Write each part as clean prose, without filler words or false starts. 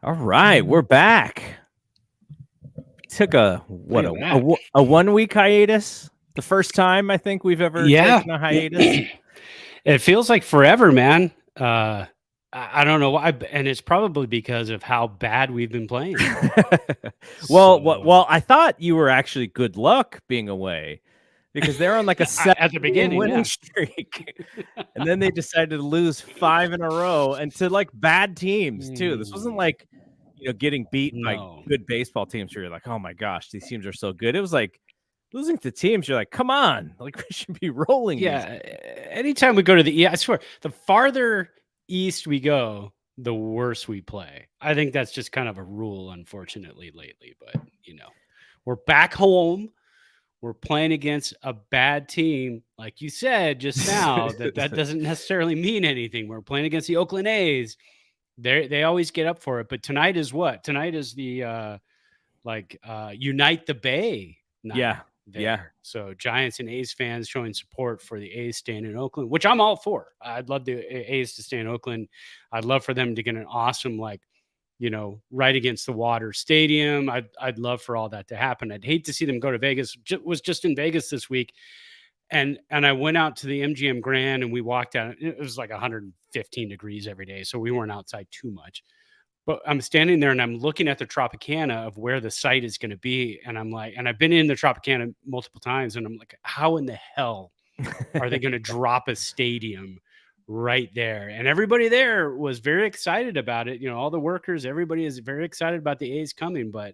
All right, we're back. Took a Look at that. 1 week hiatus. The first time I think we've ever Yeah. taken a hiatus. It feels like forever, man. I don't know why, and it's probably because of how bad we've been playing. well, I thought you were actually good luck being away because they're on like a At the 7-game beginning, winning yeah. streak, and then they decided to lose 5 in a row and to like bad teams too. This wasn't like getting beat by No. good baseball teams where you're like, oh my gosh, these teams are so good. It was like losing to teams you're like, come on, like we should be rolling these. Yeah. Anytime we go to I swear, the farther east we go, the worse we play. I think that's just kind of a rule, unfortunately, lately. But we're back home. We're playing against a bad team, like you said just now. that doesn't necessarily mean anything. We're playing against the Oakland A's. They always get up for it. But tonight is what? Tonight is the Unite the Bay night. Yeah. There. Yeah. So Giants and A's fans showing support for the A's staying in Oakland, which I'm all for. I'd love the A's to stay in Oakland. I'd love for them to get an awesome, right against the water stadium. I'd love for all that to happen. I'd hate to see them go to Vegas. Was just in Vegas this week. And I went out to the MGM Grand and we walked out. It was like 115 degrees every day. So we weren't outside too much. But I'm standing there and I'm looking at the Tropicana of where the site is going to be. And I'm like, and I've been in the Tropicana multiple times. And I'm like, how in the hell are they going to drop a stadium right there? And everybody there was very excited about it. All the workers, everybody is very excited about the A's coming. But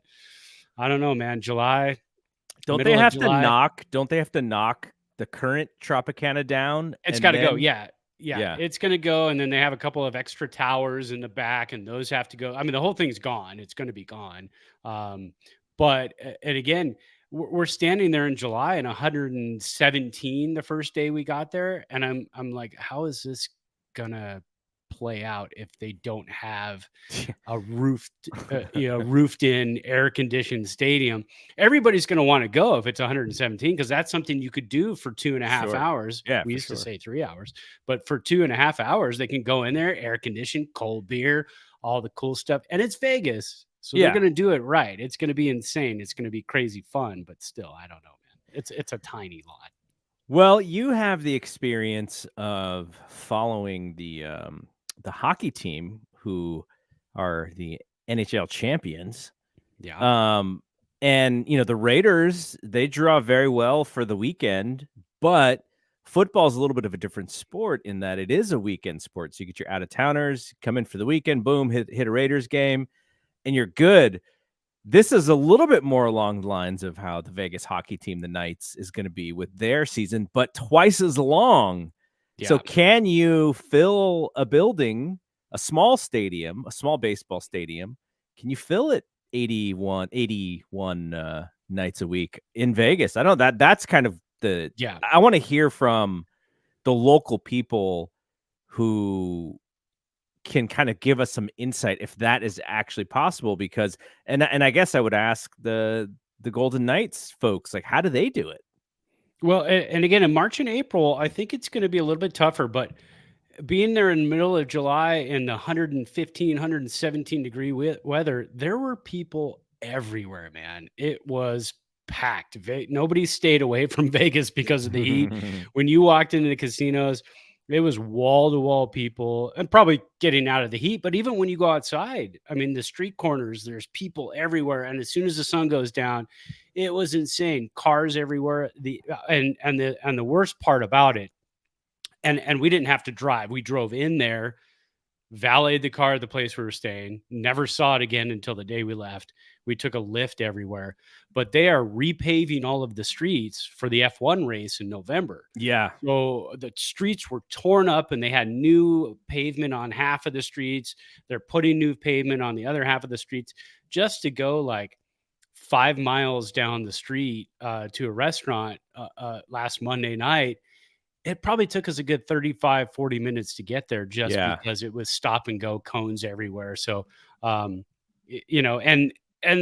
I don't know, man. July. Don't they have to knock the current Tropicana down? It's got to go. Yeah, it's going to go. And then they have a couple of extra towers in the back and those have to go. I mean, the whole thing's gone. It's going to be gone. But again, we're standing there in July and 117 the first day we got there. And I'm like, how is this going to play out if they don't have a roofed in air conditioned stadium? Everybody's going to want to go if it's 117 because that's something you could do for 2.5 hours. We used to say 3 hours, but for 2.5 hours they can go in there, air conditioned, cold beer, all the cool stuff, and it's Vegas, so they're going to do it right. It's going to be insane. It's going to be crazy fun, but still, I don't know, man. It's a tiny lot. Well, you have the experience of following the hockey team who are the NHL champions. Yeah. And the Raiders, they draw very well for the weekend, but football is a little bit of a different sport in that it is a weekend sport. So you get your out of towners come in for the weekend, boom, hit a Raiders game, and you're good. This is a little bit more along the lines of how the Vegas hockey team, the Knights, is going to be with their season, but twice as long. Yeah. So can you fill a building, a small stadium, a small baseball stadium? Can you fill it 81 nights a week in Vegas? I don't know that's kind of I want to hear from the local people who can kind of give us some insight if that is actually possible, because and I guess I would ask the Golden Knights folks, like, how do they do it? Well, and again, in March and April, I think it's going to be a little bit tougher, but being there in the middle of July in the 115, 117 degree weather, there were people everywhere, man. It was packed. Nobody stayed away from Vegas because of the heat. When you walked into the casinos, it was wall-to-wall people and probably getting out of the heat. But even when you go outside, I mean, the street corners, there's people everywhere. And as soon as the sun goes down, it was insane. Cars everywhere. And the worst part about it, and we didn't have to drive. We drove in there, valeted the car at the place we were staying, never saw it again until the day we left. We took a lift everywhere, but they are repaving all of the streets for the F1 race in November. Yeah. So the streets were torn up and they had new pavement on half of the streets. They're putting new pavement on the other half of the streets just to go like 5 miles down the street to a restaurant last Monday night. It probably took us a good 35, 40 minutes to get there just because it was stop and go cones everywhere. So, and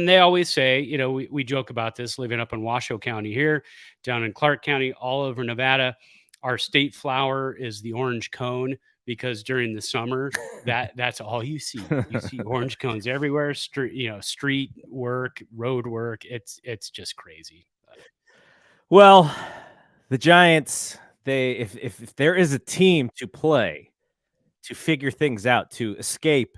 they always say, we joke about this living up in Washoe County here, down in Clark County, all over Nevada. Our state flower is the orange cone because during the summer, that's all you see. You see orange cones everywhere, street work, road work. It's just crazy. Well, the Giants, if there is a team to play, to figure things out, to escape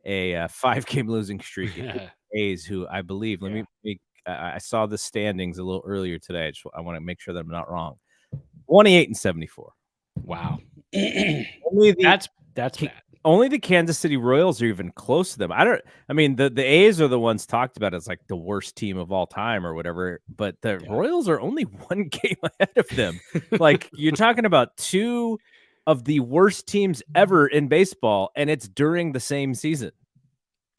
a 5-game losing streak, it's the A's, who I believe. Let Yeah. me. I saw the standings a little earlier today. I want to make sure that I'm not wrong. 28-74. Wow. Only the That's Ki bad. only the Kansas City Royals are even close to them. I mean, the A's are the ones talked about as, like, the worst team of all time or whatever, but the Yeah. Royals are only 1 game ahead of them. Like, you're talking about 2 of the worst teams ever in baseball, and it's during the same season.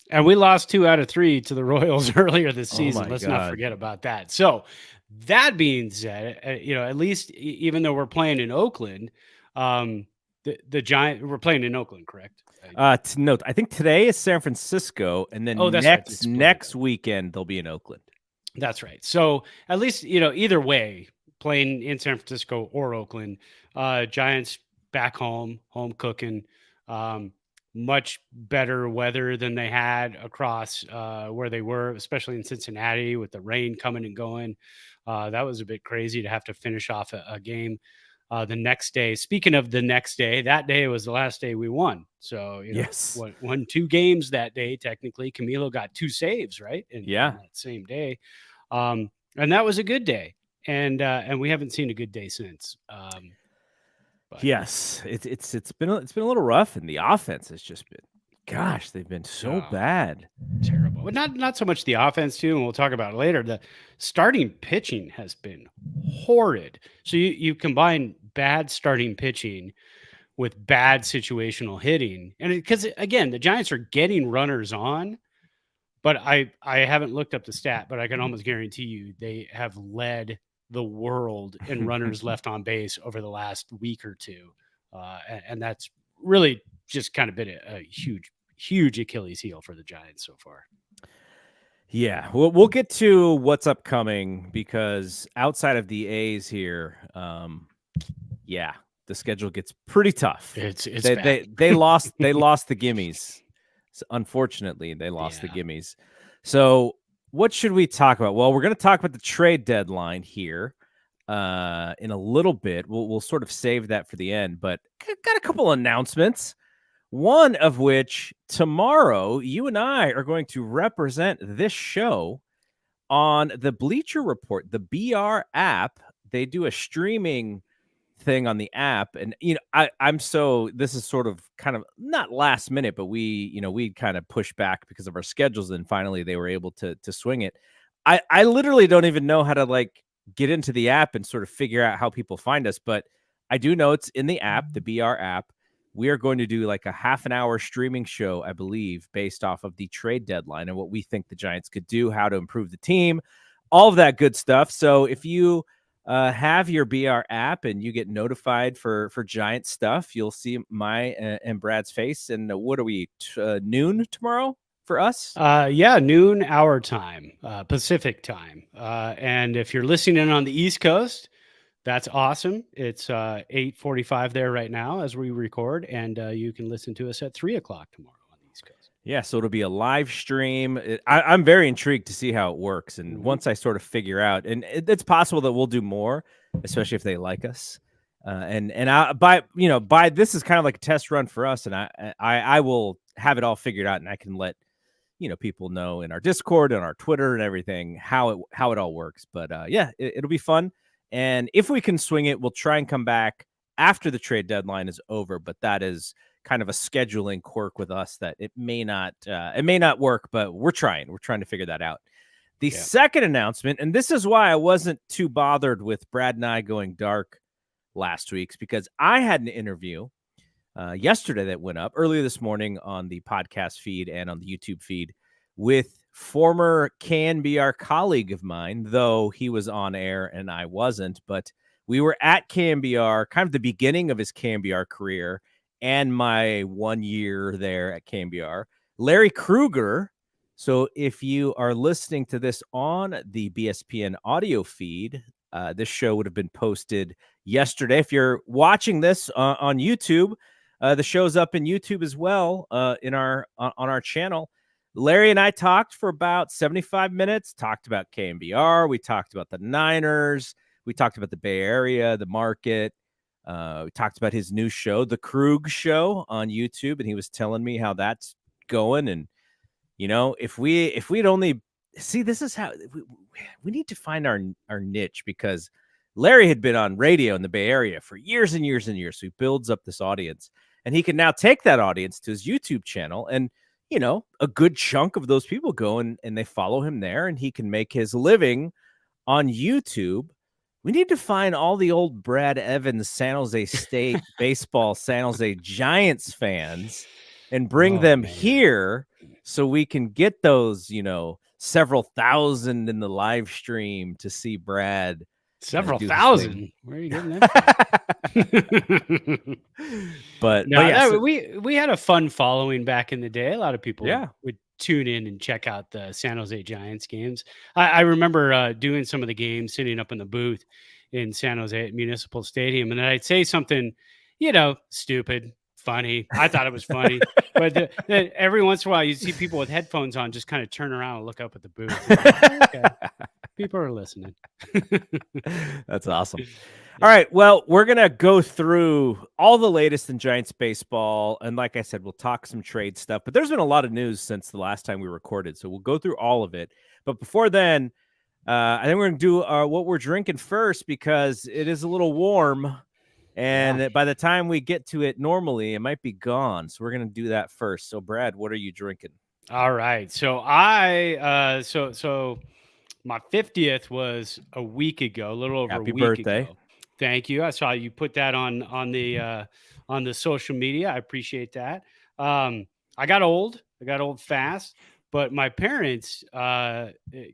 And we lost 2 out of 3 to the Royals earlier this Oh season. my Let's not god. forget about that. So, that being said, at least even though we're playing in Oakland, the Giant we're playing in Oakland, correct? To note, I think today is San Francisco, and then Oh, that's right. They split it next up. weekend, they'll be in Oakland. That's right. So, at least, either way, playing in San Francisco or Oakland, Giants back home cooking. Um, Much better weather than they had across where they were, especially in Cincinnati with the rain coming and going. That was a bit crazy to have to finish off a game the next day. Speaking of the next day, that day was the last day we won. So, Yes. won 2 games that day. Technically, Camilo got 2 saves, right? In Yeah. that same day. And that was a good day. And we haven't seen a good day since. But Yes, it's been a little rough, and the offense has just been, gosh, they've been so oh, bad. terrible. But not so much the offense too, and we'll talk about it later. The starting pitching has been horrid. So you combine bad starting pitching with bad situational hitting, and because again, the Giants are getting runners on, but I haven't looked up the stat, but I can almost guarantee you they have led the world in runners left on base over the last week or two, and that's really just kind of been a huge Achilles heel for the Giants so far. Yeah, we'll get to what's upcoming, because outside of the A's here, yeah, the schedule gets pretty tough. It's They bad. they lost the gimmies. Unfortunately, they lost the Yeah. gimmies. So what should we talk about? Well, we're going to talk about the trade deadline here in a little bit. We'll sort of save that for the end, but got a couple announcements. One of which, tomorrow, you and I are going to represent this show on the Bleacher Report, the BR app. They do a streaming thing on the app, and I'm so, this is sort of kind of not last minute, but we kind of pushed back because of our schedules, and finally they were able to swing it. I literally don't even know how to, like, get into the app and sort of figure out how people find us, but I do know it's in the app, the BR app. We are going to do like a half an hour streaming show, I believe, based off of the trade deadline and what we think the Giants could do, how to improve the team, all of that good stuff. So if you have your BR app and you get notified for Giant stuff, you'll see my and Brad's face. And what are we, noon tomorrow for us? Yeah, noon our time, Pacific time. And if you're listening in on the East Coast, that's awesome. It's 8:45 there right now as we record, and you can listen to us at 3 o'clock tomorrow on the East Coast. Yeah, so it'll be a live stream. I'm very intrigued to see how it works, and Mhm. once I sort of figure out, and it's possible that we'll do more, especially if they like us. And by this is kind of like a test run for us, and I will have it all figured out, and I can let people know in our Discord and our Twitter and everything how it all works. But yeah, it'll be fun, and if we can swing it, we'll try and come back after the trade deadline is over. But that is kind of a scheduling quirk with us that it may not work, but we're trying to figure that out. The Yeah. second announcement, and this is why I wasn't too bothered with Brad and I going dark last week's, because I had an interview yesterday that went up earlier this morning on the podcast feed and on the YouTube feed with former KNBR colleague of mine, though he was on air and I wasn't. But we were at KNBR, kind of the beginning of his KNBR career and my 1 year there at KNBR. Larry Krueger. So if you are listening to this on the BSPN audio feed, this show would have been posted yesterday. If you're watching this on YouTube, The show's up in YouTube as well, on our channel. Larry and I talked for about 75 minutes, talked about KNBR. We talked about the Niners. We talked about the Bay Area, the market. We talked about his new show, The Krug Show, on YouTube, and he was telling me how that's going. And if we'd only see, this is how we need to find our niche, because Larry had been on radio in the Bay Area for years and years and years. So he builds up this audience, and he can now take that audience to his YouTube channel. And, a good chunk of those people go and they follow him there, and he can make his living on YouTube. We need to find all the old Brad Evans, San Jose State baseball, San Jose Giants fans, and bring them here so we can get those, several thousand in the live stream to see Brad. Several thousand. Where are you getting that from? but we had a fun following back in the day. A lot of people would tune in and check out the San Jose Giants games. I remember doing some of the games, sitting up in the booth in San Jose at Municipal Stadium, and I'd say something, stupid, funny. I thought it was funny, but then every once in a while you see people with headphones on just kind of turn around and look up at the booth. Okay. People are listening. That's awesome. All right. Well, we're going to go through all the latest in Giants baseball. And like I said, we'll talk some trade stuff, but there's been a lot of news since the last time we recorded. So we'll go through all of it. But before then, I think we're going to do what we're drinking first, because it is a little warm. And by the time we get to it normally, it might be gone. So we're going to do that first. So Brad, what are you drinking? All right. So so my 50th was a week ago, a little over Happy a week birthday. ago. Thank you. I saw you put that on the social media. I appreciate that. I got old fast, but my parents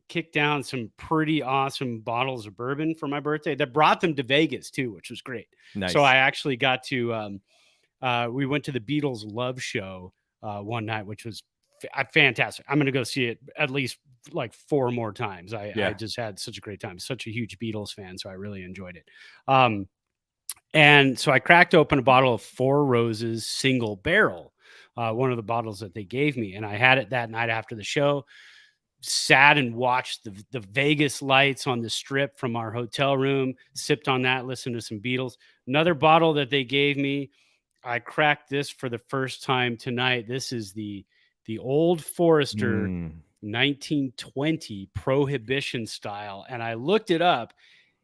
kicked down some pretty awesome bottles of bourbon for my birthday. That brought them to Vegas too, which was great. Nice. So I actually got to we went to the Beatles Love Show one night, which was fantastic. I'm going to go see it at least like 4 more times. I just had such a great time. Such a huge Beatles fan, so I really enjoyed it. And so I cracked open a bottle of Four Roses single barrel, one of the bottles that they gave me, and I had it that night after the show. Sat and watched the Vegas lights on the strip from our hotel room, sipped on that, listened to some Beatles. Another bottle that they gave me, I cracked this for the first time tonight. This is the Old Forester 1920 Prohibition style. And I looked it up.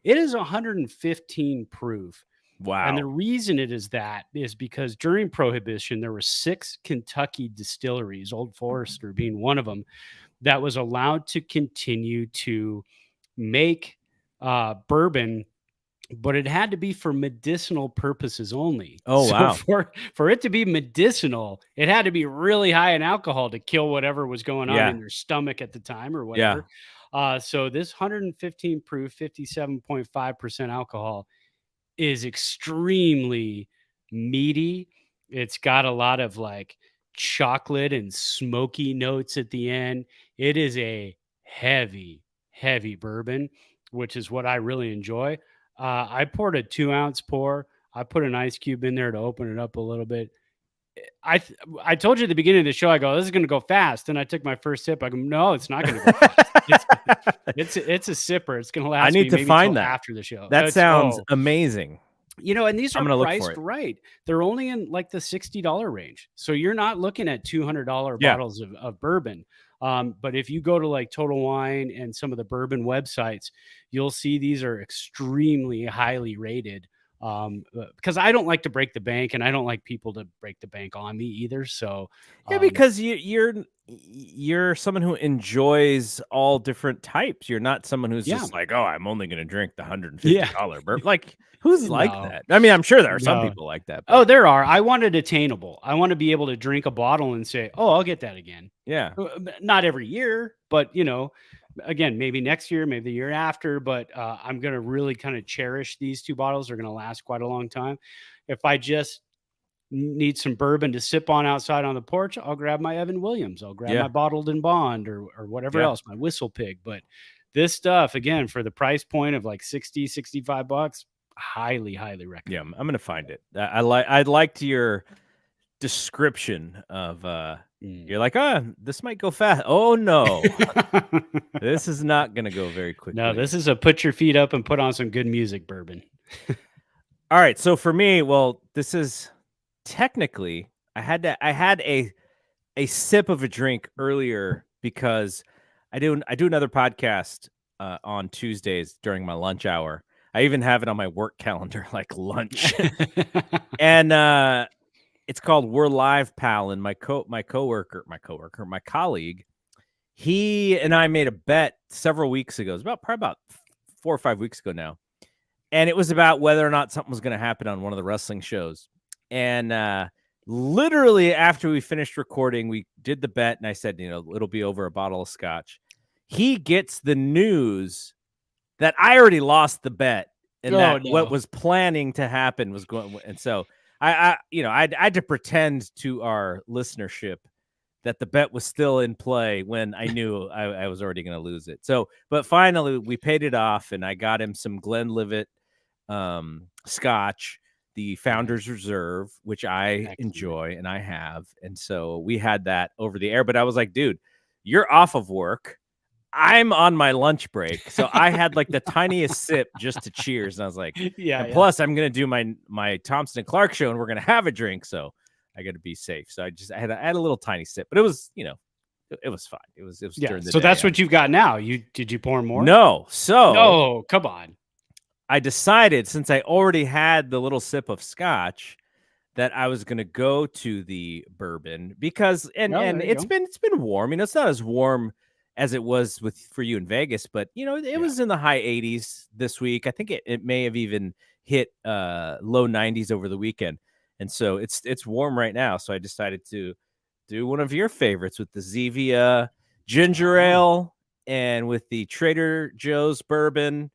It is 115 proof. Wow. And the reason it is that is because during Prohibition, there were 6 Kentucky distilleries, Old Forester being one of them, that was allowed to continue to make bourbon, but it had to be for medicinal purposes only. Oh, wow. For it to be medicinal, it had to be really high in alcohol to kill whatever was going on in their stomach at the time or whatever. So this 115 proof, 57.5% alcohol is extremely meaty. It's got a lot of like chocolate and smoky notes at the end. It is a heavy bourbon, which is what I really enjoy. I poured a 2-ounce pour. I put an ice cube in there to open it up a little bit. I told you at the beginning of the show, I go, this is going to go fast. And I took my first sip. I go, no, it's not going to go fast. It's a sipper. It's going to last. I need to find that after the show. That sounds amazing. And these are priced right. They're only in like the $60 range. So you're not looking at $200 bottles of bourbon. But if you go to like Total Wine and some of the bourbon websites, you'll see these are extremely highly rated. Because I don't like to break the bank, and I don't like people to break the bank on me either. So because you're someone who enjoys all different types. You're not someone who's just like, oh, I'm only going to drink the $150 bourbon. Like, who's like that? I mean, I'm sure there are some people like that. But. Oh, there are. I want it attainable. I want to be able to drink a bottle and say, oh, I'll get that again. Yeah. Not every year, but again, maybe next year, maybe the year after, but I'm going to really kind of cherish these 2 bottles. They're going to last quite a long time. If I just need some bourbon to sip on outside on the porch, I'll grab my Evan Williams. I'll grab my Bottled in Bond or whatever else, my Whistle Pig. But this stuff, again, for the price point of like $60-65, highly recommend. Yeah, I'm going to find it. I liked your description of you're like, this might go fast. Oh no, this is not going to go very quickly. No, this is a put your feet up and put on some good music bourbon. All right, so for me, well, this is technically I had a sip of a drink earlier because I do another podcast on Tuesdays during my lunch hour. I even have it on my work calendar, like lunch, and it's called We're Live, Pal. And my colleague, he and I made a bet several weeks ago. It was probably about 4 or 5 weeks ago now, and it was about whether or not something was going to happen on one of the wrestling shows. And literally after we finished recording, we did the bet, and I said, it'll be over a bottle of scotch. He gets the news that I already lost the bet, and what was planning to happen was going. And so I had to pretend to our listenership that the bet was still in play when I knew I was already going to lose it. So, but finally we paid it off, and I got him some Glenlivet scotch, the Founder's Reserve, which I enjoy and I have. And so we had that over the air, but I was like, dude, you're off of work. I'm on my lunch break. So I had like the tiniest sip just to cheers. And I was like, plus I'm going to do my Thompson and Clark show, and we're going to have a drink. So I got to be safe. So I had a little tiny sip, but it was, it was fine. It was during the day. So that's what you've got now. Did you pour more? No. So no, come on. I decided, since I already had the little sip of scotch, that I was going to go to the bourbon because, and it's been warm. It's not as warm as it was for you in Vegas, but it was in the high 80s this week. I think it may have even hit low 90s over the weekend. And so it's warm right now. So I decided to do one of your favorites with the Zevia ginger ale and with the Trader Joe's bourbon.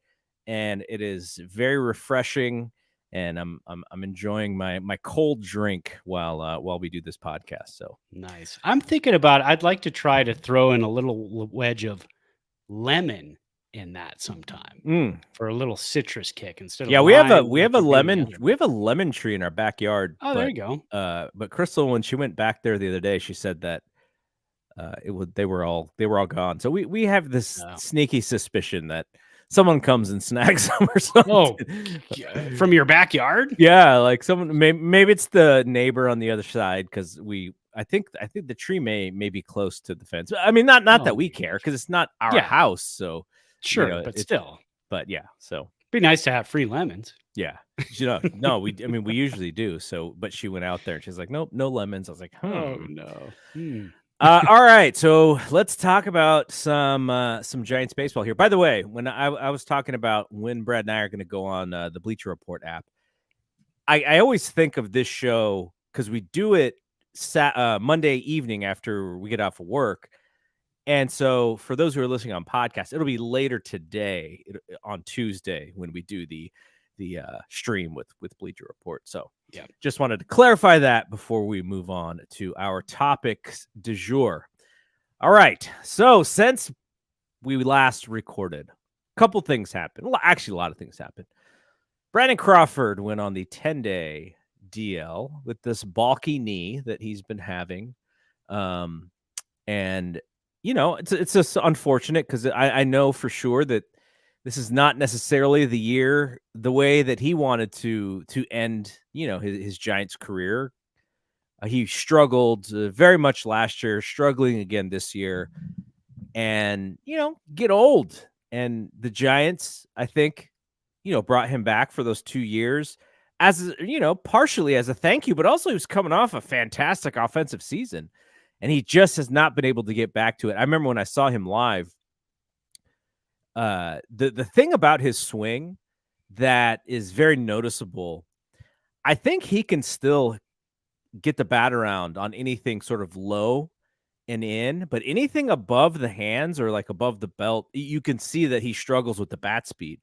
And it is very refreshing. And I'm enjoying my cold drink while we do this podcast. So nice. I'm thinking about, I'd like to try to throw in a little wedge of lemon in that sometime for a little citrus kick instead of we have a lemon tree in our backyard. Oh, there you go. But Crystal, when she went back there the other day, she said that they were all gone. So we have this sneaky suspicion that someone comes and snags them or something. Oh, from your backyard? Yeah, like someone. Maybe it's the neighbor on the other side, because I think the tree may be close to the fence. I mean, not that we care, because it's not our house. So sure, but still. But yeah, so be nice to have free lemons. Yeah, no, we usually do. So, but she went out there and she's like, nope, no lemons. I was like, oh no. All right, so let's talk about some Giants baseball here. By the way, when I was talking about when Brad and I are going to go on the Bleacher Report app, I always think of this show because we do it Monday evening after we get off of work. And so for those who are listening on podcast, it'll be later today on Tuesday when we do the stream with Bleacher Report. So yeah, just wanted to clarify that before we move on to our topics du jour. All right. So since we last recorded, a couple things happened. Well, actually, a lot of things happened. Brandon Crawford went on the 10-day DL with this bulky knee that he's been having. And it's just unfortunate because I know for sure that this is not necessarily the way that he wanted to end, his Giants career. He struggled very much last year, struggling again this year, and, get old. And the Giants, I think, brought him back for those 2 years as, partially as a thank you, but also he was coming off a fantastic offensive season. And he just has not been able to get back to it. I remember when I saw him live, the thing about his swing that is very noticeable, I think he can still get the bat around on anything sort of low and in, but anything above the hands or like above the belt, you can see that he struggles with the bat speed.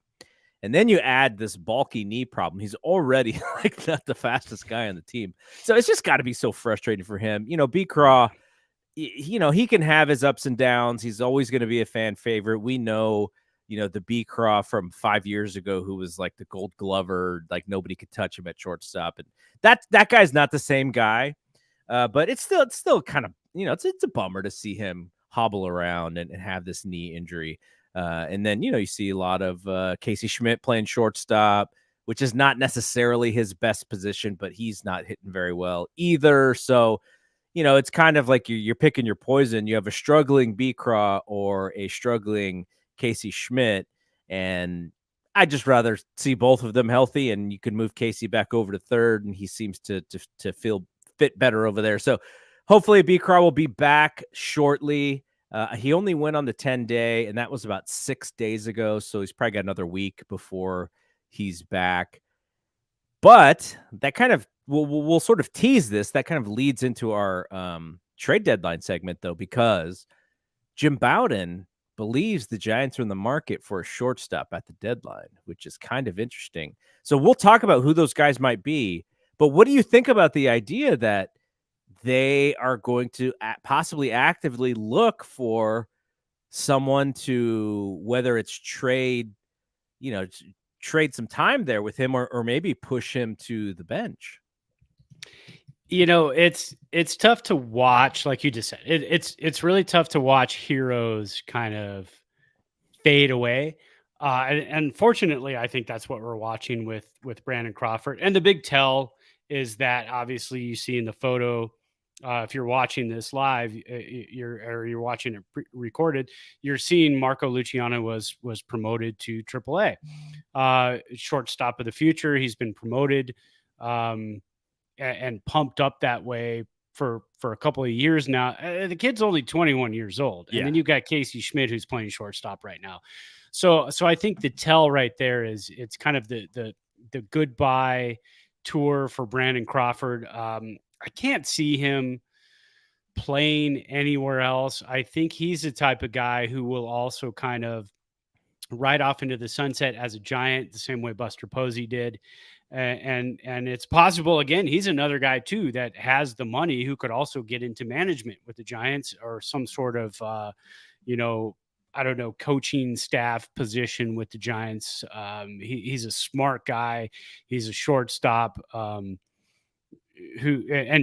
And then you add this bulky knee problem. He's already like not the fastest guy on the team. So it's just got to be so frustrating for him. B-Craw, he can have his ups and downs. He's always going to be a fan favorite. We know, the B-Craw from 5 years ago, who was like the Gold Glover, like nobody could touch him at shortstop. And that guy's not the same guy. But it's still kind of, it's a bummer to see him hobble around and have this knee injury. And then, you see a lot of Casey Schmidt playing shortstop, which is not necessarily his best position, but he's not hitting very well either. So, it's kind of like you're picking your poison. You have a struggling B-Craw or a struggling Casey Schmidt, and I'd just rather see both of them healthy, and you can move Casey back over to third, and he seems to feel fit better over there. So hopefully B-Craw will be back shortly. He only went on the 10-day, and that was about 6 days ago, so he's probably got another week before he's back. But that kind of we'll sort of tease this. That kind of leads into our trade deadline segment, though, because Jim Bowden believes the Giants are in the market for a shortstop at the deadline, which is kind of interesting. So we'll talk about who those guys might be. But what do you think about the idea that they are going to possibly actively look for someone to, whether it's trade some time there with him or maybe push him to the bench? It's tough to watch, like you just said. It's really tough to watch heroes kind of fade away. And unfortunately, I think that's what we're watching with Brandon Crawford. And the big tell is that obviously you see in the photo, if you're watching this live, you're watching it recorded, you're seeing Marco Luciano was promoted to AAA, shortstop of the future. He's been promoted and pumped up that way for a couple of years now. The kid's only 21 years old, and then you've got Casey Schmidt who's playing shortstop right now. So I think the tell right there is it's kind of the goodbye tour for Brandon Crawford. I can't see him playing anywhere else. I think he's the type of guy who will also kind of ride off into the sunset as a Giant, the same way Buster Posey did. And it's possible, again, he's another guy too that has the money who could also get into management with the Giants or some sort of I don't know, coaching staff position with the Giants. He's a smart guy. He's a shortstop and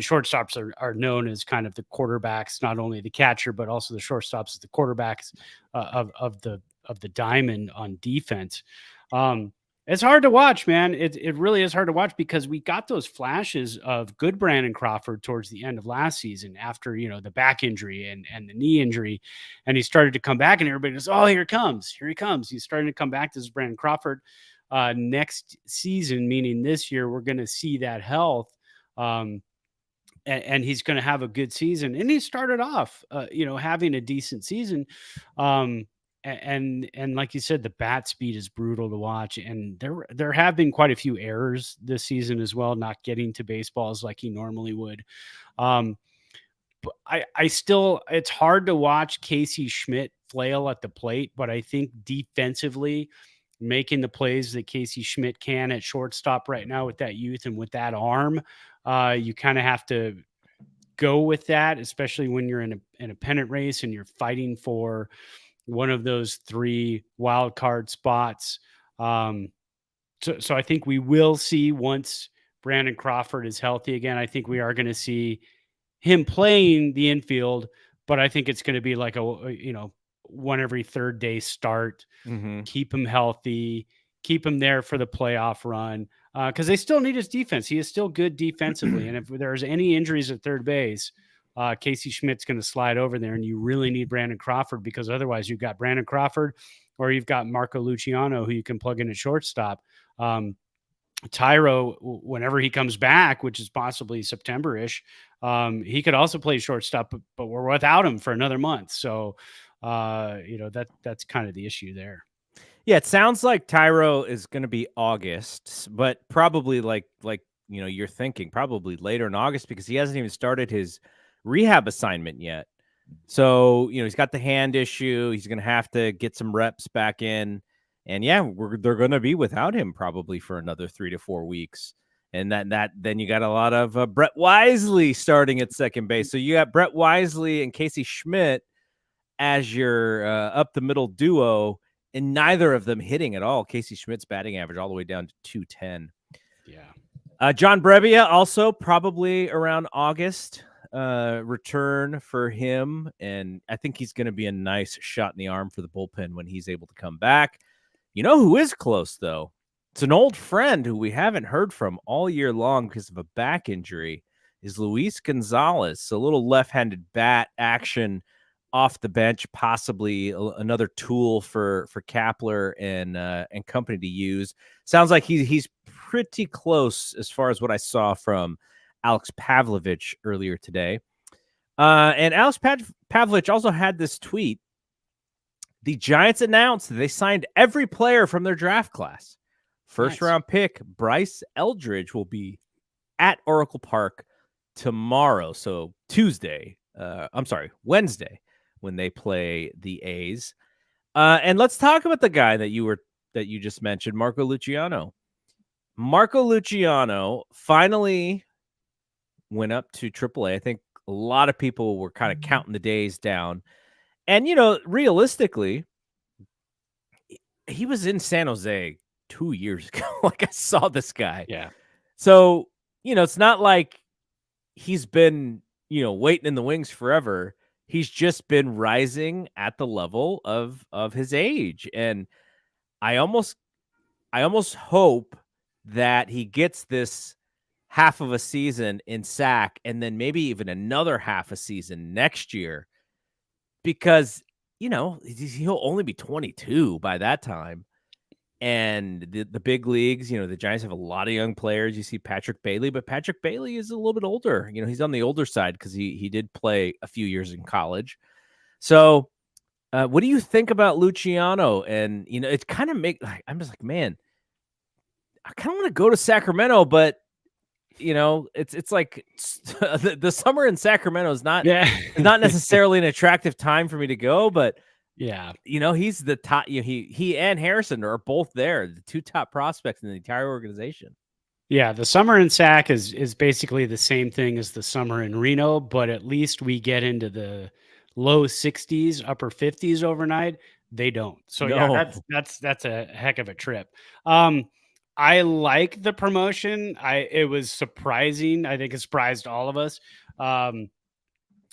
shortstops are known as kind of the quarterbacks, not only the catcher, but also the shortstops as the quarterbacks of the diamond on defense. It's hard to watch, man. It really is hard to watch because we got those flashes of good Brandon Crawford towards the end of last season after, the back injury and the knee injury. And he started to come back and everybody goes, oh, here he comes. He's starting to come back. This is Brandon Crawford. Next season, meaning this year, we're going to see that health. And he's going to have a good season. And he started off, having a decent season. And like you said, the bat speed is brutal to watch. And there have been quite a few errors this season as well, not getting to baseballs like he normally would. But I still, it's hard to watch Casey Schmidt flail at the plate, but I think defensively, making the plays that Casey Schmidt can at shortstop right now with that youth and with that arm, you kind of have to go with that, especially when you're in a pennant race and you're fighting for one of those 3 wild card spots. So I think we will see, once Brandon Crawford is healthy again, I think we are going to see him playing the infield, but I think it's going to be like one every third day start. Mm-hmm. Keep him healthy, keep him there for the playoff run. Because they still need his defense. He is still good defensively. And if there's any injuries at third base, Casey Schmidt's going to slide over there, and you really need Brandon Crawford, because otherwise you've got Brandon Crawford or you've got Marco Luciano who you can plug in at shortstop. Tyro, whenever he comes back, which is possibly September-ish, he could also play shortstop, but we're without him for another month. So, that's kind of the issue there. Yeah, it sounds like Tyro is going to be August, but probably like you're thinking probably later in August, because he hasn't even started his rehab assignment yet. So, he's got the hand issue. He's going to have to get some reps back in. And yeah, they're going to be without him probably for another 3 to 4 weeks. And then you got a lot of Brett Wisely starting at second base. So you got Brett Wisely and Casey Schmidt as your up the middle duo, and neither of them hitting at all. Casey Schmidt's batting average all the way down to 210. Yeah. John Brebbia also probably around August. return for him, and I think he's going to be a nice shot in the arm for the bullpen when he's able to come back. You know who is close, though? It's an old friend who we haven't heard from all year long because of a back injury, is Luis Gonzales. A little left-handed bat action off the bench, possibly another tool for Kapler and company to use. Sounds like he's pretty close as far as what I saw from Alex Pavlovich earlier today. And Alex Pavlovich also had this tweet. The Giants announced that they signed every player from their draft class. First round pick Bryce Eldridge will be at Oracle Park tomorrow. So Wednesday, when they play the A's. And let's talk about the guy that you just mentioned, Marco Luciano. Marco Luciano finally went up to AAA. I think a lot of people were kind of counting the days down. And, realistically, he was in San Jose 2 years ago. Like, I saw this guy. Yeah. So, it's not like he's been, waiting in the wings forever. He's just been rising at the level of his age. And I almost hope that he gets this half of a season in SAC and then maybe even another half a season next year, because, he'll only be 22 by that time. And the big leagues, the Giants have a lot of young players. You see Patrick Bailey, but Patrick Bailey is a little bit older. He's on the older side because he did play a few years in college. So what do you think about Luciano? And, it's kind of I'm just like, man, I kind of want to go to Sacramento, but it's like the summer in Sacramento is not necessarily an attractive time for me to go, but yeah, he's the top. He and Harrison are both there, the two top prospects in the entire organization. Yeah, the summer in SAC is basically the same thing as the summer in Reno, but at least we get into the low 60s, upper 50s overnight. They don't. So yeah, that's a heck of a trip. I like the promotion. It was surprising. I think it surprised all of us.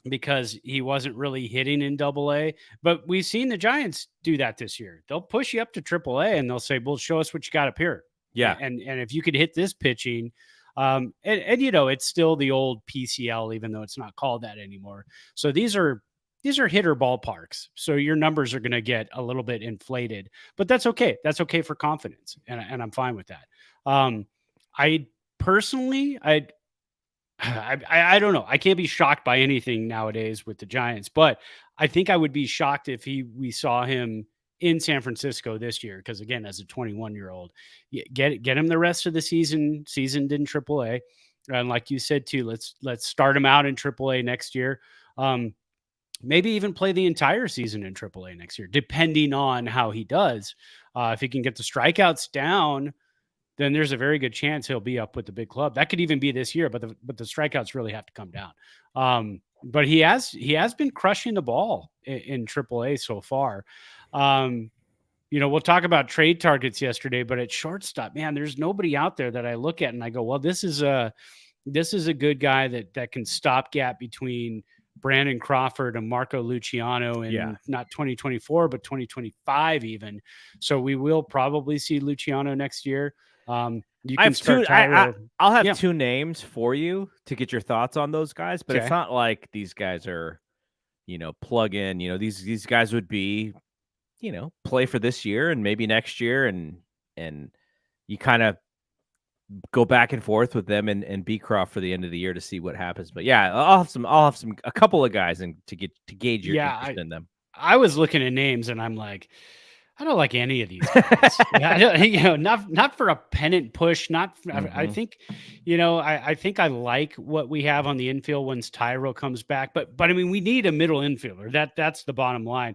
Because he wasn't really hitting in AA. But we've seen the Giants do that this year. They'll push you up to AAA and they'll say, well, show us what you got up here. Yeah. And if you could hit this pitching, and it's still the old PCL, even though it's not called that anymore. So these are hitter ballparks. So your numbers are going to get a little bit inflated, but that's okay. That's okay for confidence. And I'm fine with that. I personally, I don't know. I can't be shocked by anything nowadays with the Giants, but I think I would be shocked if we saw him in San Francisco this year. Because again, as a 21-year-old, get him the rest of the seasoned in AAA, and like you said too, let's start him out in AAA next year. Maybe even play the entire season in AAA next year, depending on how he does. If he can get the strikeouts down, then there's a very good chance he'll be up with the big club. That could even be this year, but the strikeouts really have to come down. But he has been crushing the ball in AAA so far. We'll talk about trade targets yesterday, but at shortstop, man, there's nobody out there that I look at and I go, well, this is a good guy that can stopgap between Brandon Crawford and Marco Luciano in not 2024, but 2025 even. So we will probably see Luciano next year. I'll have two names for you to get your thoughts on those guys, but It's not like these guys are, plug in. These guys would be, play for this year and maybe next year, and you kind of go back and forth with them and Beecroft for the end of the year to see what happens. But yeah, I'll have a couple of guys and to gauge your interest in them. I was looking at names and I'm like, I don't like any of these guys. Not for a pennant push. I think, I think I like what we have on the infield once Tyro comes back. But I mean, we need a middle infielder. That's the bottom line.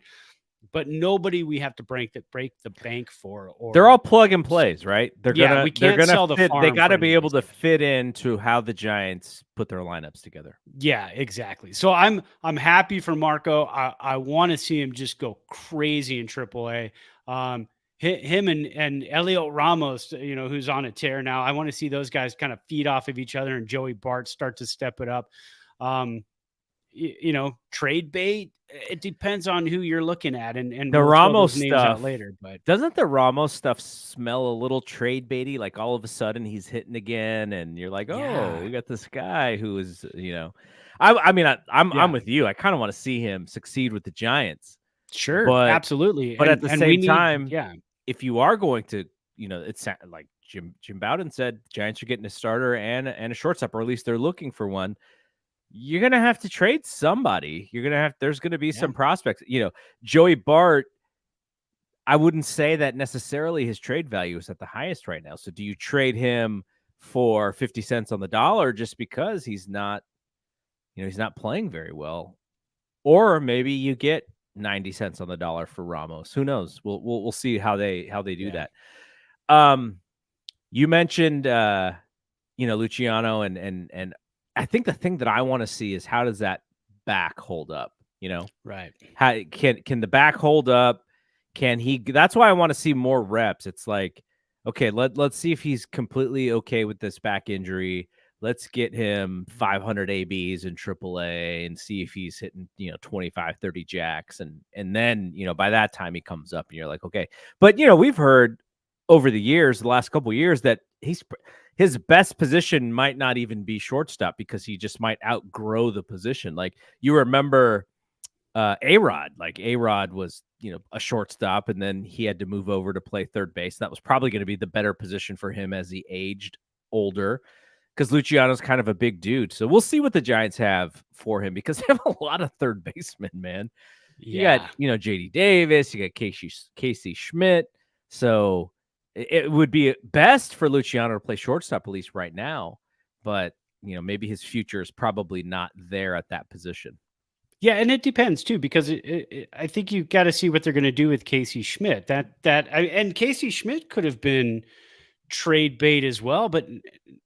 But nobody we have to break the bank for. Or they're all plug and plays, right? We can't sell the farm. They got to be able to fit into how the Giants put their lineups together. Yeah, exactly. So I'm happy for Marco. I want to see him just go crazy in AAA. Him and Elliot Ramos, who's on a tear now. I want to see those guys kind of feed off of each other, and Joey Bart start to step it up. trade bait. It depends on who you're looking at, and The we'll throw Ramos those names out stuff, later. But doesn't the Ramos stuff smell a little trade baity? Like all of a sudden he's hitting again, and you're like, oh, yeah, we got this guy who is, I mean, I'm yeah, with you. I kind of want to see him succeed with the Giants, sure, but absolutely, at the and we same need, time, yeah, if you are going to, it's like Jim Bowden said, the Giants are getting a starter and a shortstop, or at least they're looking for one. You're gonna have to trade somebody. There's gonna be yeah, some prospects. Joey Bart, I wouldn't say that necessarily his trade value is at the highest right now. So do you trade him for 50 cents on the dollar just because he's not playing very well? Or maybe you get 90 cents on the dollar for Ramos. Who knows? We'll see how they do yeah, that. You mentioned Luciano, and I think the thing that I want to see is how does that back hold up? right, How can the back hold up? Can he? That's why I want to see more reps. It's like, okay, let's see if he's completely okay with this back injury. Let's get him 500 ABs in AAA and see if he's hitting 25, 30 jacks, and then by that time he comes up and you're like, okay. But we've heard over the last couple of years, that his best position might not even be shortstop because he just might outgrow the position. Like you remember A-Rod. Like A-Rod was, a shortstop, and then he had to move over to play third base. That was probably going to be the better position for him as he aged older, because Luciano's kind of a big dude. So we'll see what the Giants have for him, because they have a lot of third basemen, man. You got, yeah. JD Davis, you got Casey Schmidt. So it would be best for Luciano to play shortstop, at least right now. But, maybe his future is probably not there at that position. Yeah, and it depends too, because I think you got to see what they're going to do with Casey Schmidt. And Casey Schmidt could have been trade bait as well, but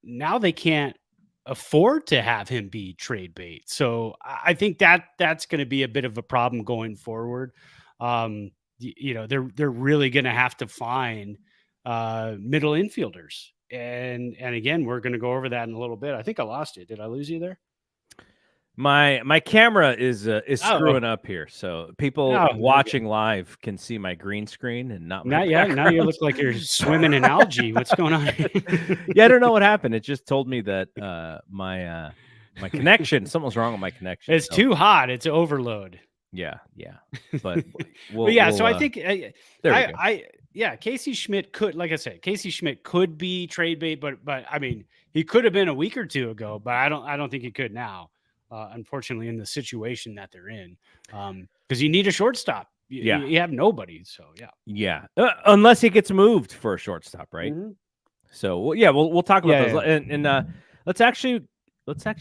now they can't afford to have him be trade bait. So I think that's going to be a bit of a problem going forward. They're really going to have to find middle infielders, and again, we're going to go over that in a little bit. I think I lost it. Did I lose you there? My camera is Oh, screwing up here, so people no, there you go. watching live can see my green screen and not my Not yet. Now you background. look like you're swimming in algae. What's going on? Yeah, I don't know what happened. It just told me that my connection, something's wrong with my connection. It's So too hot. It's overload. yeah, But But yeah, so we'll I think there we go. yeah, Casey Schmidt could, like I said, Casey Schmidt could be trade bait, but I mean, he could have been a week or two ago, but I don't think he could now. Unfortunately, in the situation that they're in, because you need a shortstop. Yeah, You have nobody, so yeah. yeah. Unless he gets moved for a shortstop, right? Mhm. So yeah, we'll talk about Yeah, those, yeah. and let's actually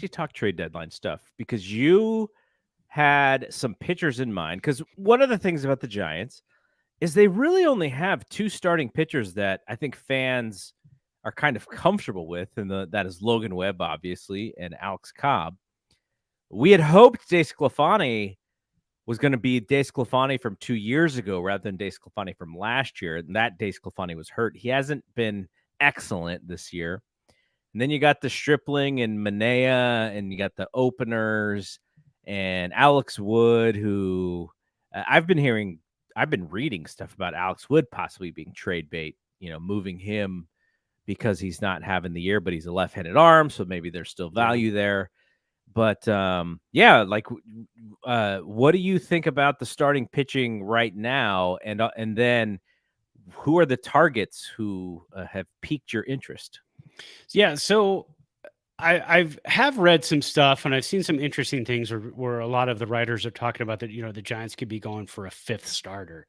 talk trade deadline stuff, because you had some pitchers in mind. Because one of the things about the Giants is they really only have two starting pitchers that I think fans are kind of comfortable with, and that is Logan Webb, obviously, and Alex Cobb. We had hoped DeSclafani was going to be DeSclafani from 2 years ago rather than DeSclafani from last year, and that DeSclafani was hurt. He hasn't been excellent this year. And then you got the Stripling and Manea, and you got the openers and Alex Wood, who I've been reading stuff about Alex Wood possibly being trade bait, moving him because he's not having the year, but he's a left-handed arm, so maybe there's still Yeah. value there. But yeah, like, what do you think about the starting pitching right now? And then who are the targets who have piqued your interest? Yeah, so I've have read some stuff, and I've seen some interesting things where a lot of the writers are talking about that, the Giants could be going for a fifth starter.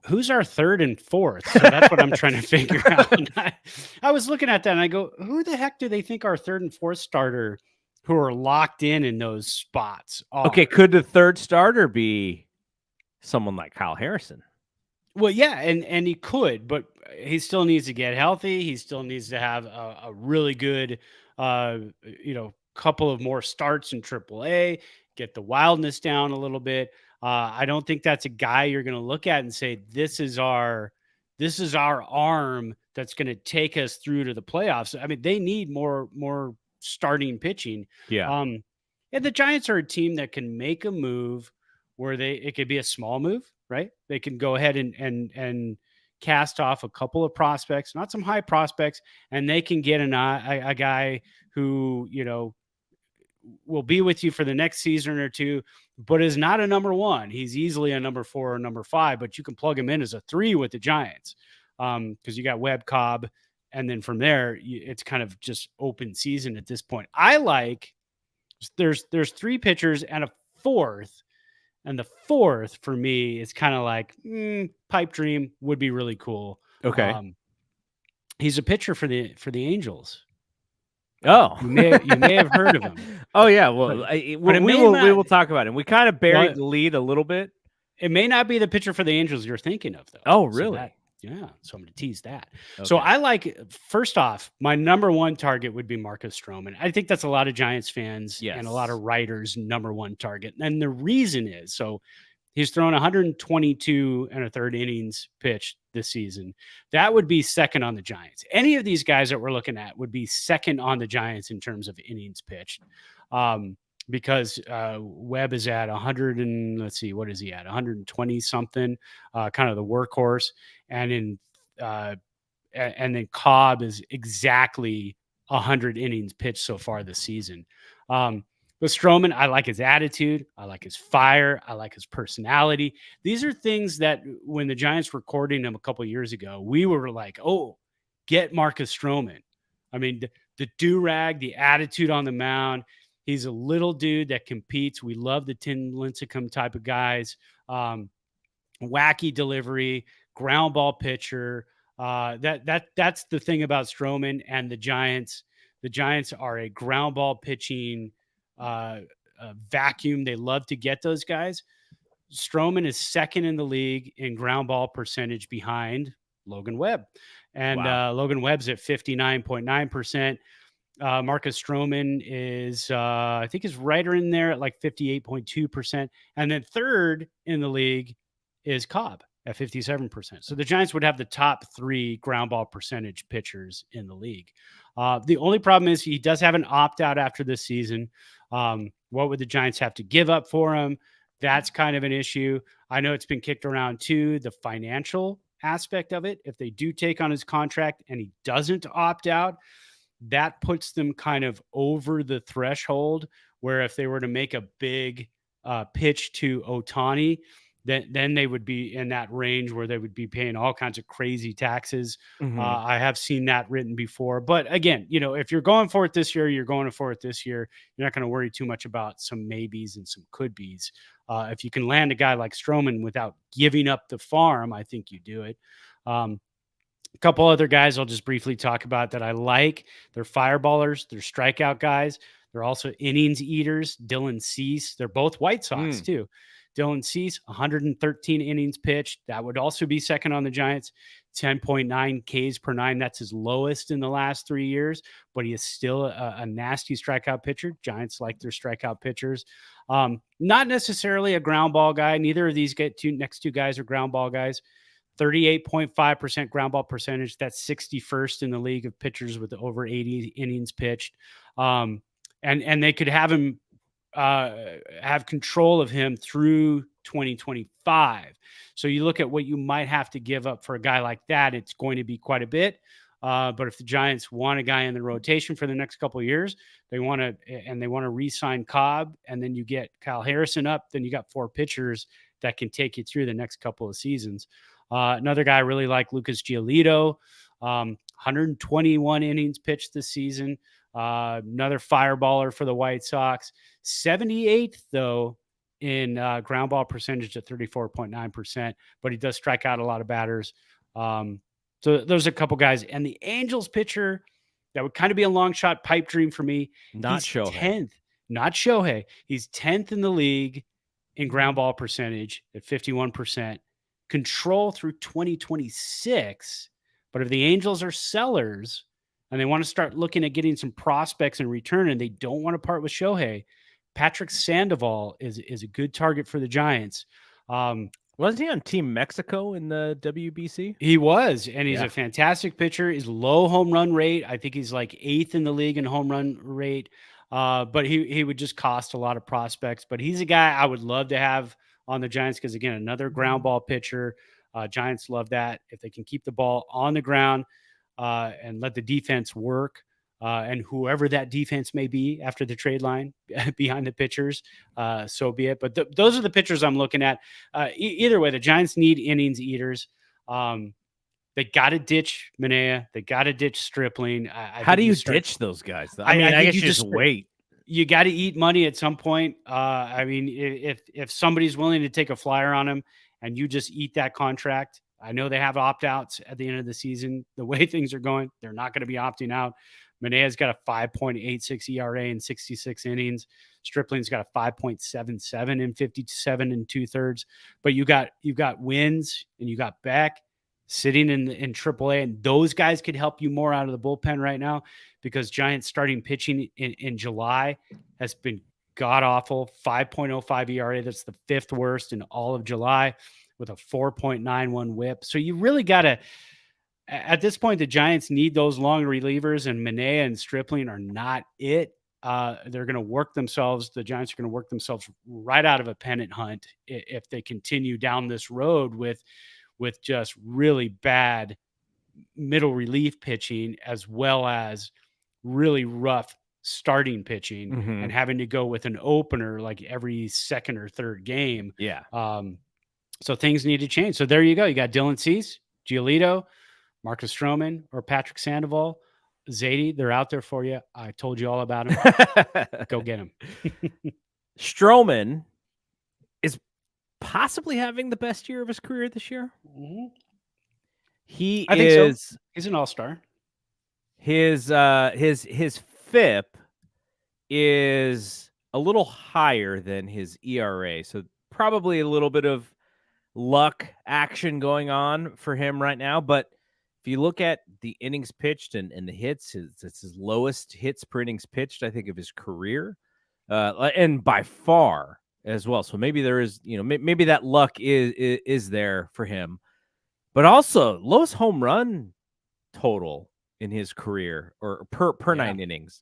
Who's our third and fourth? So that's what I'm trying to figure out. And I was looking at that and I go, who the heck do they think our third and fourth starter who are locked in those spots Okay, are? could the third starter be someone like Kyle Harrison? Well, yeah, and he could, but he still needs to get healthy. He still needs to have a really good, couple of more starts in AAA, get the wildness down a little bit. I don't think that's a guy you're going to look at and say this is our arm that's going to take us through to the playoffs. I mean, they need more starting pitching. Yeah. And the Giants are a team that can make a move where it could be a small move, right? They can go ahead and cast off a couple of prospects, not some high prospects, and they can get a guy who, will be with you for the next season or two, but is not a number one. He's easily a number 4 or number 5, but you can plug him in as a 3 with the Giants, because you got Webb, Cobb, and then from there it's kind of just open season at this point. There's 3 pitchers and a fourth, and the fourth for me is kind of like pipe dream, would be really cool. Okay. He's a pitcher for the Angels. Oh, you may have heard of him. Oh yeah, well, But we will talk about it. We kind of buried the lead a little bit. It may not be the pitcher for the Angels you're thinking of, though. Oh, really? So I'm going to tease that. Okay. So first off, my number 1 target would be Marcus Stroman. I think that's a lot of Giants fans and a lot of writers' number 1 target. And the reason is, so he's thrown 122 and a third innings pitched this season. That would be second on the Giants. Any of these guys that we're looking at would be second on the Giants in terms of innings pitched. Because Webb is at 100 and let's see, what is he at? 120 something, kind of the workhorse. And then Cobb is exactly 100 innings pitched so far this season. But Stroman, I like his attitude. I like his fire. I like his personality. These are things that when the Giants were courting him a couple of years ago, we were like, oh, get Marcus Stroman. I mean, the do-rag, the attitude on the mound. He's a little dude that competes. We love the Tim Lincecum type of guys. Wacky delivery, ground ball pitcher. That's the thing about Stroman and the Giants. The Giants are a ground ball pitching vacuum. They love to get those guys. Stroman is second in the league in ground ball percentage behind Logan Webb. And Logan Webb's at 59.9%. Marcus Stroman is, I think, is right in there at like 58.2%. And then third in the league is Cobb at 57%. So the Giants would have the top 3 ground ball percentage pitchers in the league. The only problem is he does have an opt-out after this season. What would the Giants have to give up for him? That's kind of an issue. I know it's been kicked around too, the financial aspect of it. If they do take on his contract and he doesn't opt out, that puts them kind of over the threshold where if they were to make a big pitch to Ohtani, then they would be in that range where they would be paying all kinds of crazy taxes. Mm-hmm. I have seen that written before. But again, if you're going for it this year, you're going for it this year. You're not going to worry too much about some maybes and some could-bes. If you can land a guy like Stroman without giving up the farm, I think you do it. A couple other guys I'll just briefly talk about that I like. They're fireballers. They're strikeout guys. They're also innings eaters. Dylan Cease. They're both White Sox too. Dylan Cease, 113 innings pitched. That would also be second on the Giants. 10.9 Ks per 9. That's his lowest in the last 3 years, but he is still a nasty strikeout pitcher. Giants like their strikeout pitchers. Not necessarily a ground ball guy. Neither of these next two guys are ground ball guys. 38.5% ground ball percentage. That's 61st in the league of pitchers with over 80 innings pitched. And they could have him have control of him through 2025. So you look at what you might have to give up for a guy like that. It's going to be quite a bit. But if the Giants want a guy in the rotation for the next couple of years, they want to re-sign Cobb, and then you get Kyle Harrison up, then you got 4 pitchers that can take you through the next couple of seasons. Another guy I really like, Lucas Giolito, 121 innings pitched this season. Another fireballer for the White Sox. 78th, though, in ground ball percentage at 34.9%, but he does strike out a lot of batters. So there's a couple guys. And the Angels pitcher, that would kind of be a long shot pipe dream for me. Not Shohei. 10th. Not Shohei. He's 10th in the league in ground ball percentage at 51%. Control through 2026. But if the Angels are sellers and they want to start looking at getting some prospects in return and they don't want to part with Shohei, Patrick Sandoval is a good target for the Giants. Wasn't he on Team Mexico in the WBC? He was, and he's a fantastic pitcher. His low home run rate, I think he's like 8th in the league in home run rate. But he would just cost a lot of prospects. But he's a guy I would love to have on the Giants because, again, another ground ball pitcher. Giants love that. If they can keep the ball on the ground and let the defense work, and whoever that defense may be after the trade line behind the pitchers, so be it. But those are the pitchers I'm looking at. Either way, the Giants need innings eaters. They got to ditch Manaea. They got to ditch Stripling. I How think do you start. ditch those guys, though? I mean, I I think guess you you just wait. you got to eat money at some point. I mean, if somebody's willing to take a flyer on him and you just eat that contract, I know they have opt outs at the end of the season. The way things are going, they're not going to be opting out. Manea's got a 5.86 ERA in 66 innings. Stripling's got a 5.77 in 57 and 2/3. But you've got Wins and you got Beck sitting in AAA, and those guys could help you more out of the bullpen right now because Giants starting pitching in July has been god awful. 5.05 ERA. That's the 5th worst in all of July with a 4.91 whip. So you really got to, at this point, the Giants need those long relievers, and Manaea and Stripling are not it. They're going to work themselves. The Giants are going to work themselves right out of a pennant hunt if they continue down this road with just really bad middle relief pitching as well as really rough starting pitching and having to go with an opener like every second or third game. Yeah. So things need to change. So there you go. You got Dylan Cease, Giolito, Marcus Stroman, or Patrick Sandoval. Zadie, they're out there for you. I told you all about them. Go get them. Stroman is possibly having the best year of his career this year. Mm-hmm. I think so. He's an all-star. His FIP is a little higher than his ERA, so probably a little bit of luck action going on for him right now. But if you look at the innings pitched and the hits, it's his lowest hits per innings pitched, I think, of his career, and by far as well. So maybe there is, maybe that luck is there for him, but also lowest home run total in his career or per 9 innings.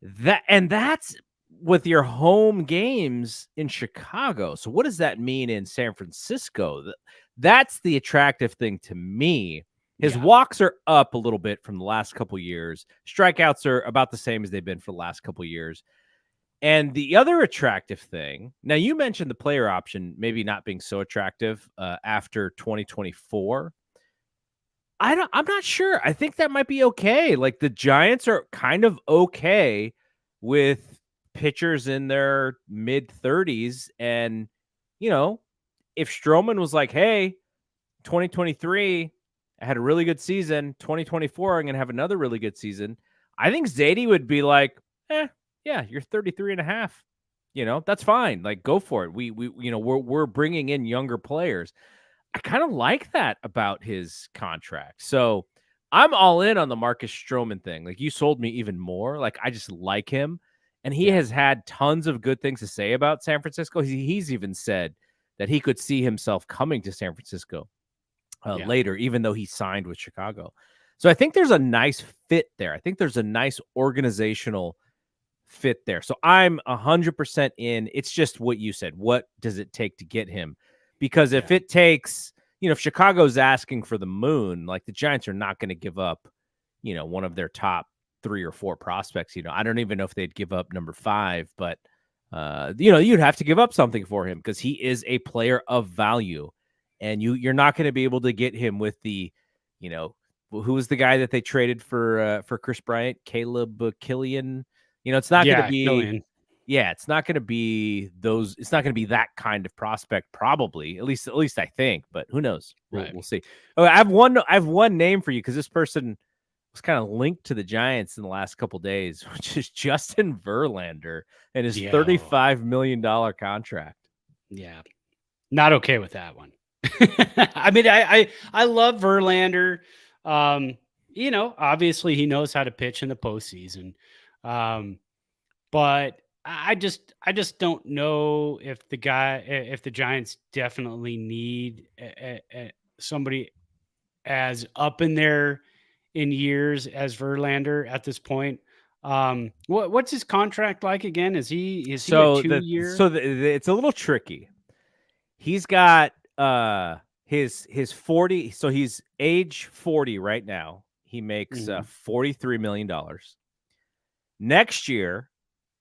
That's with your home games in Chicago. So what does that mean in San Francisco? That's the attractive thing to me. His walks are up a little bit from the last couple years. Strikeouts are about the same as they've been for the last couple years. And the other attractive thing, now you mentioned the player option maybe not being so attractive after 2024. I'm not sure. I think that might be okay. Like the Giants are kind of okay with pitchers in their mid 30s. And, if Stroman was like, hey, 2023, I had a really good season. 2024, I'm going to have another really good season. I think Zadie would be like, yeah, you're 33 and a half. That's fine. Like, go for it. We're bringing in younger players. I kind of like that about his contract. So I'm all in on the Marcus Stroman thing. Like, you sold me even more. Like, I just like him. And he has had tons of good things to say about San Francisco. He's even said that he could see himself coming to San Francisco later, even though he signed with Chicago. So I think there's a nice fit there. I think there's a nice organizational fit there. So I'm 100% in. It's just what you said. What does it take to get him? Because if it takes, if Chicago's asking for the moon, like the Giants are not going to give up, one of their top 3 or 4 prospects. I don't even know if they'd give up number 5, but you'd have to give up something for him because he is a player of value, and you're not going to be able to get him with the, who was the guy that they traded for Chris Bryant, Caleb Killian. It's not going to be. Killian. Yeah, it's not going to be those. It's not going to be that kind of prospect, probably. At least I think. But who knows? We'll see. Oh, I have one name for you because this person was kind of linked to the Giants in the last couple of days, which is Justin Verlander and his $35 million contract. Yeah, not okay with that one. I mean, I love Verlander. Obviously he knows how to pitch in the postseason, but I just don't know if the Giants definitely need somebody as up in there in years as Verlander at this point. What's his contract like again? Is he a So 2-year? it's a little tricky. He's got his 40, so he's age 40 right now. He makes $43 million. Next year,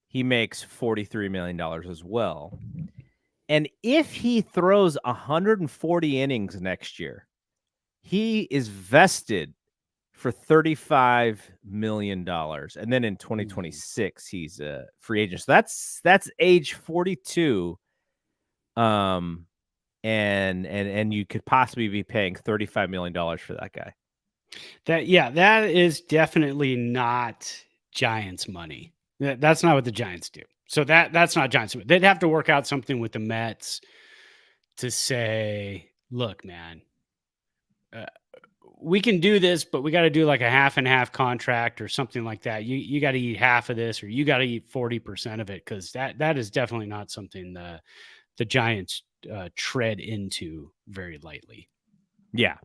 he makes $43 million as well. And if he throws 140 innings next year, he is vested for $35 million. And then in 2026, he's a free agent. So that's age 42. And you could possibly be paying $35 million for that guy. That is definitely not Giants money. That's not what the Giants do. So that's not Giants. They'd have to work out something with the Mets to say, look, man, we can do this, but we got to do like a half and half contract or something like that. You got to eat half of this, or you got to eat 40% of it, because that is definitely not something the Giants tread into very lightly. Yeah.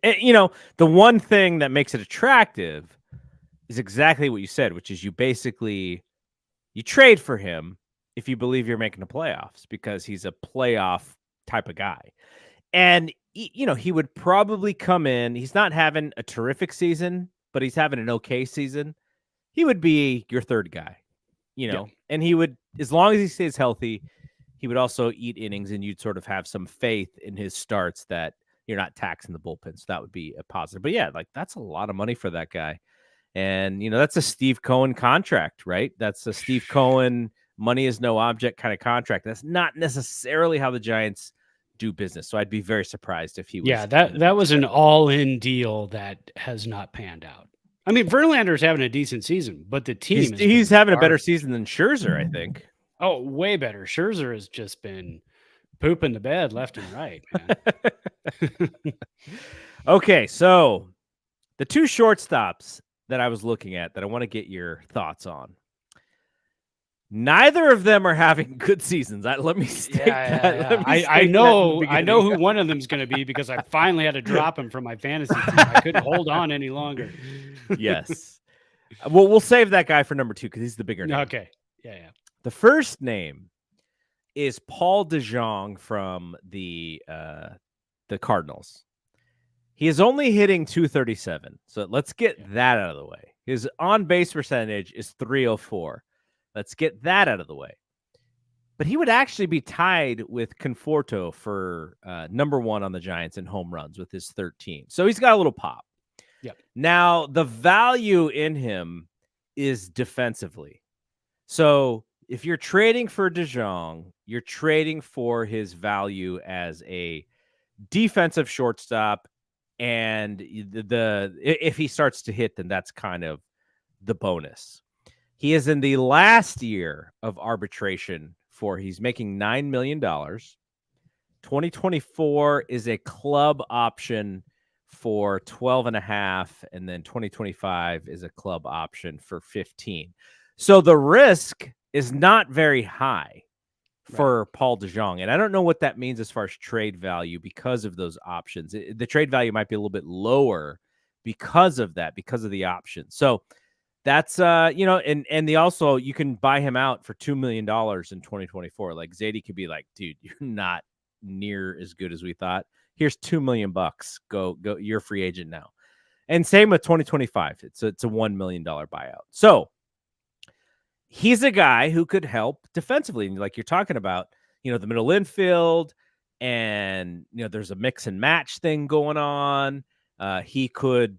The one thing that makes it attractive is exactly what you said, which is you trade for him if you believe you're making the playoffs, because he's a playoff type of guy. And, he would probably come in. He's not having a terrific season, but he's having an okay season. He would be your third guy, and he would, as long as he stays healthy, he would also eat innings, and you'd sort of have some faith in his starts that you're not taxing the bullpen. So that would be a positive. But yeah, like that's a lot of money for that guy. And, that's a Steve Cohen contract, right? That's a Steve Cohen money is no object kind of contract. That's not necessarily how the Giants do business. So I'd be very surprised if he was. Yeah, that was an all-in deal that has not panned out. I mean, Verlander's having a decent season, but the team he's having a better season than Scherzer, I think. Oh, way better. Scherzer has just been pooping the bed left and right, man. Okay, so the two shortstops that I was looking at that I want to get your thoughts on. Neither of them are having good seasons. Let me state that. I know who one of them is going to be, because I finally had to drop him from my fantasy team. I couldn't hold on any longer. Yes. Well, we'll save that guy for number 2 because he's the bigger name. Okay. Yeah. The first name is Paul DeJong from the Cardinals. He is only hitting .237. So let's get that out of the way. His on-base percentage is .304. Let's get that out of the way. But he would actually be tied with Conforto for number 1 on the Giants in home runs with his 13. So he's got a little pop. Yep. Now, the value in him is defensively. So if you're trading for DeJong, you're trading for his value as a defensive shortstop. And if he starts to hit, then that's kind of the bonus. He is in the last year of arbitration he's making $9 million. 2024 is a club option for 12.5, and then 2025 is a club option for 15. So the risk is not very high for Paul DeJong. And I don't know what that means as far as trade value because of those options. The trade value might be a little bit lower because of that, because of the options. So that's, and also you can buy him out for $2 million in 2024. Like Zadie could be like, dude, you're not near as good as we thought. Here's $2 million. Go. You're a free agent now. And same with 2025. It's a $1 million buyout. So he's a guy who could help defensively. And like you're talking about, the middle infield, and, there's a mix and match thing going on. He could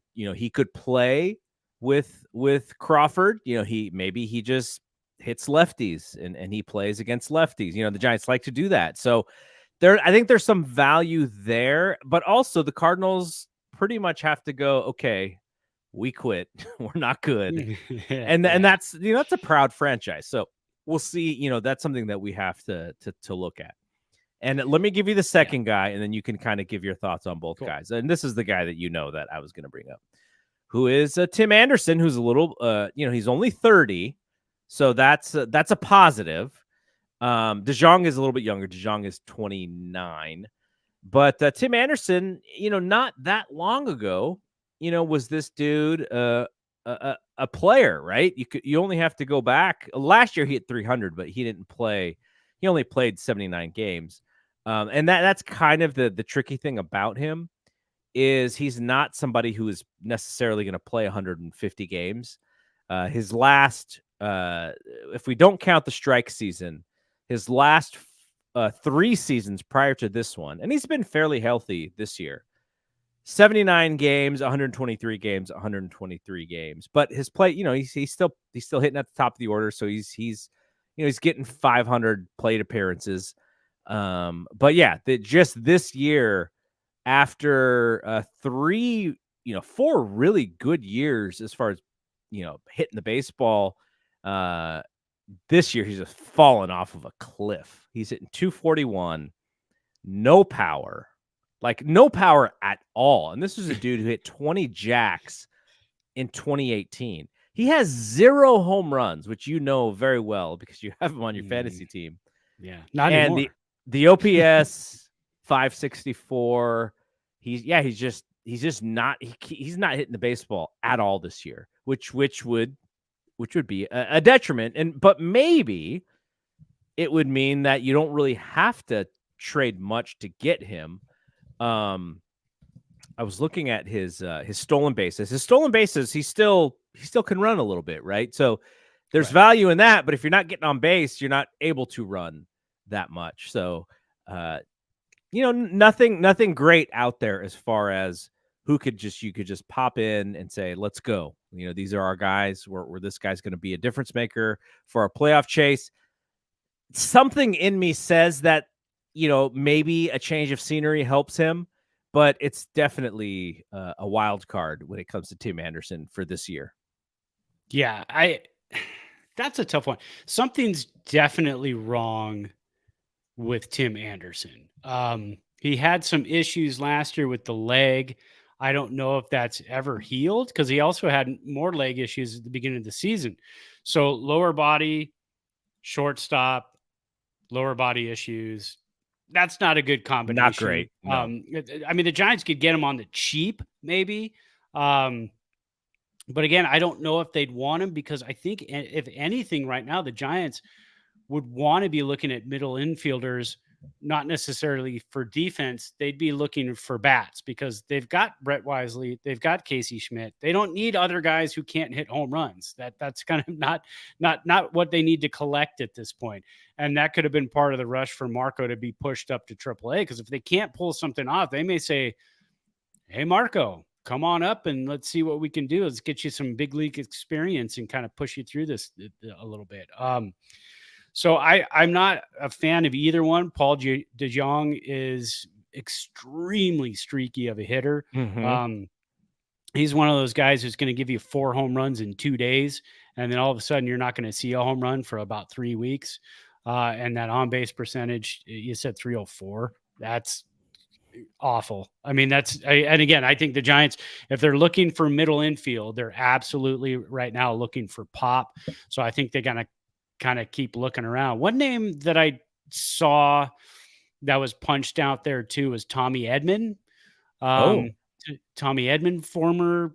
play with Crawford. He just hits lefties and he plays against lefties. The Giants like to do that. So I think there's some value there, but also the Cardinals pretty much have to go, okay, we quit. We're not good. And that's, that's a proud franchise. So we'll see, that's something that we have to look at. And let me give you the second guy, and then you can kind of give your thoughts on both guys. And this is the guy that that I was going to bring up, who is Tim Anderson, who's a little, he's only 30. So that's a positive. DeJong is a little bit younger. DeJong is 29. But Tim Anderson, not that long ago, was this dude a player, right? You only have to go back. Last year he hit 300, but he didn't play. He only played 79 games, and that's kind of the tricky thing about him is he's not somebody who is necessarily going to play 150 games. His last, if we don't count the strike season, his last 3 seasons prior to this one, and he's been fairly healthy this year. 79 games, 123 games, 123 games. But his play, he's still hitting at the top of the order, so he's getting 500 plate appearances. But yeah, just this year, after 4 really good years as far as hitting the baseball, this year he's just fallen off of a cliff. He's hitting 241, no power. Like, no power at all. And this is a dude who hit 20 jacks in 2018. He has 0 home runs, which you know very well because you have him on your fantasy team. Yeah, not and anymore. the OPS 564. He's just not he's not hitting the baseball at all this year, which would be a detriment. But maybe it would mean that you don't really have to trade much to get him. I was looking at his stolen bases. His stolen bases, he still can run a little bit, right? So there's value in that, but if you're not getting on base, you're not able to run that much. So nothing great out there as far as you could just pop in and say, let's go. These are our guys. Where this guy's going to be a difference maker for our playoff chase. Something in me says that maybe a change of scenery helps him, but it's definitely a wild card when it comes to Tim Anderson for this year. Yeah, that's a tough one. Something's definitely wrong with Tim Anderson. He had some issues last year with the leg. I don't know if that's ever healed because he also had more leg issues at the beginning of the season. So lower body, shortstop, lower body issues. That's not a good combination. Not great. No. I mean, the Giants could get him on the cheap, maybe. But again, I don't know if they'd want him because I think if anything right now, the Giants would want to be looking at middle infielders, not necessarily for defense. They'd be looking for bats because they've got Brett Wisely, they've got Casey Schmidt. They don't need other guys who can't hit home runs. That's kind of not what they need to collect at this point. And that could have been part of the rush for Marco to be pushed up to AAA, because if they can't pull something off, they may say, hey, Marco, come on up and let's see what we can do. Let's get you some big league experience and kind of push you through this a little bit. So I'm not a fan of either one. Paul DeJong is extremely streaky of a hitter. Mm-hmm. He's one of those guys who's going to give you 4 home runs in 2 days, and then all of a sudden you're not going to see a home run for about 3 weeks. And that on-base percentage, you said 304. That's awful. I mean, and again, I think the Giants, if they're looking for middle infield, they're absolutely right now looking for pop. So I think they're going to kind of keep looking around. One name that I saw that was punched out there too was Tommy Edman. Tommy Edman, former